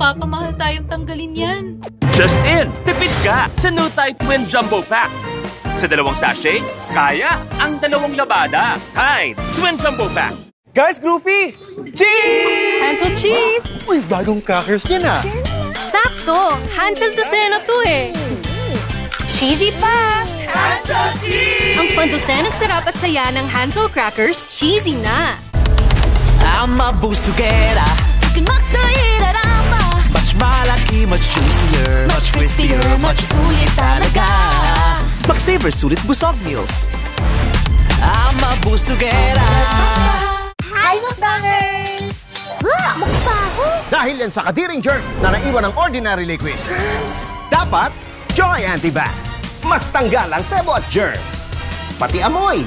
mapapamahal tayong tanggalin yan. Just in! Tipid ka sa new Tide Twin Jumbo Pack. Sa 2 sachet, kaya ang 2 labada. Tide Twin Jumbo Pack. Guys, Groovy! Cheese! Hansel cheese! Uy, bagong crackers yan ah. Sakto! Hansel Doceno to eh. Cheesy pa! Hansel cheese! Ang fandosenang sarap at saya ng Hansel crackers, cheesy na. I'm a busugera. Chicken makdairarama. Much malaki, much juicier, Much crispier, much sulit talaga. Mag-savor sulit busog meals. I'm a busugera. Hi, mukbangers! Mukbaho! Dahil yan sa kadiring germs na naiwan ng ordinary liquid. Dapat, Joy Antibac. Mas tanggal ang sebo at germs. Pati amoy.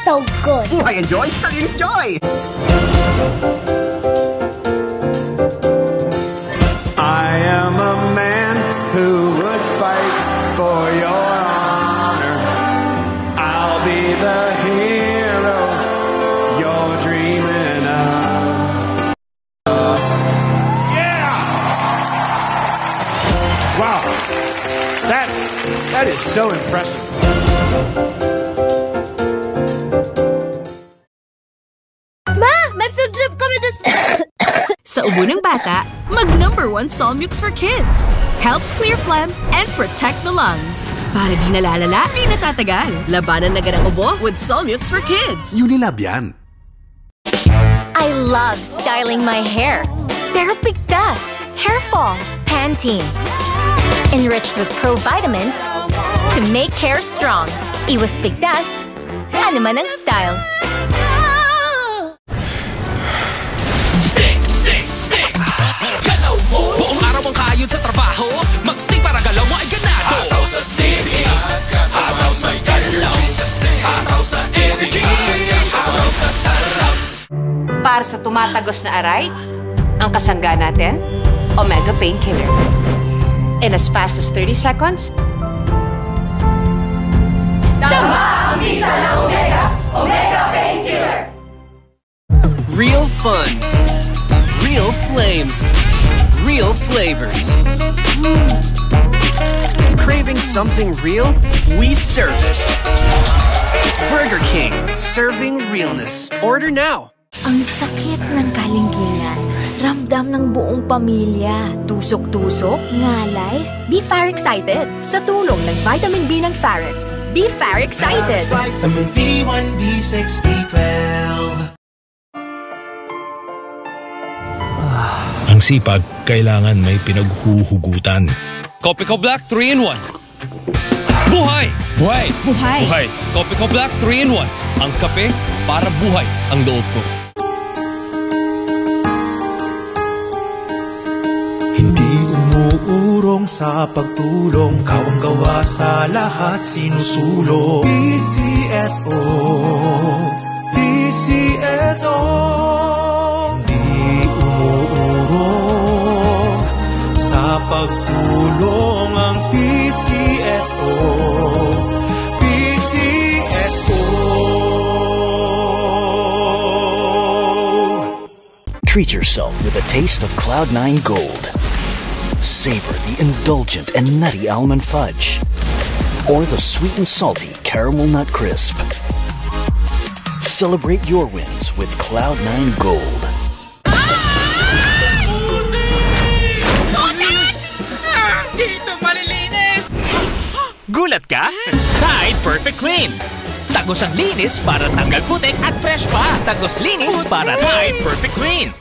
So good! Buhay enjoy sa Linis Joy! I am a man who would fight for your honor. I'll be the hero you're dreaming of. Yeah! Wow, that is so impressive. Ma! May field trip kami Sa ubo ng bata, mag-#1 Solmux for Kids. Helps clear phlegm and protect the lungs. Para di nalalala, di natatagal. Labanan na ng ubo with Solmux for Kids. Unilab yan. I love styling my hair. Pero pigtas, hair fall, Pantene. Enriched with pro-vitamins to make hair strong. Iwas pigtas, ano man ang style. Galaw mo! Buong araw ang kayod sa trabaho. Mag-stick para galaw mo ay ganado. Hataw sa stick, hataw sa galaw, hataw sa energy, hataw sa sarap. Para sa tumatagos na aray, ang kasangga natin, Omega Painkiller. In as fast as 30 seconds, Tama ang bisa ng Omega! Omega Painkiller! Real fun. Real flames. Real flavors. Craving something real? We serve it. Burger King. Serving realness. Order now. Ang sakit ng kalingkingan. Ramdam ng buong pamilya. Tusok-tusok, ngalay. Be Fair-Excited. Sa tulong ng vitamin B ng Farex. Be Fair-Excited. Vitamin B1, B6, B12. Ang sipag, kailangan may pinaghuhugutan. Copico Black 3-in-1. Buhay! Buhay! Buhay! Buhay! Copico Black 3-in-1. Ang kape para buhay ang loob ko. Hindi umuurong sa pagtulong, kawang-gawa sa lahat sinusulong. PCSO, PCSO. Hindi umuurong sa pagtulong ang PCSO. PCSO. Treat yourself with a taste of Cloud9 Gold. Savor the indulgent and nutty almond fudge, or the sweet and salty caramel nut crisp. Celebrate your wins with Cloud9 Gold. Dito malilinis! Gulat ka? Tide Perfect Clean. Tagos ang linis para tanggal putik at fresh pa. Tagos linis para Tide Perfect Clean.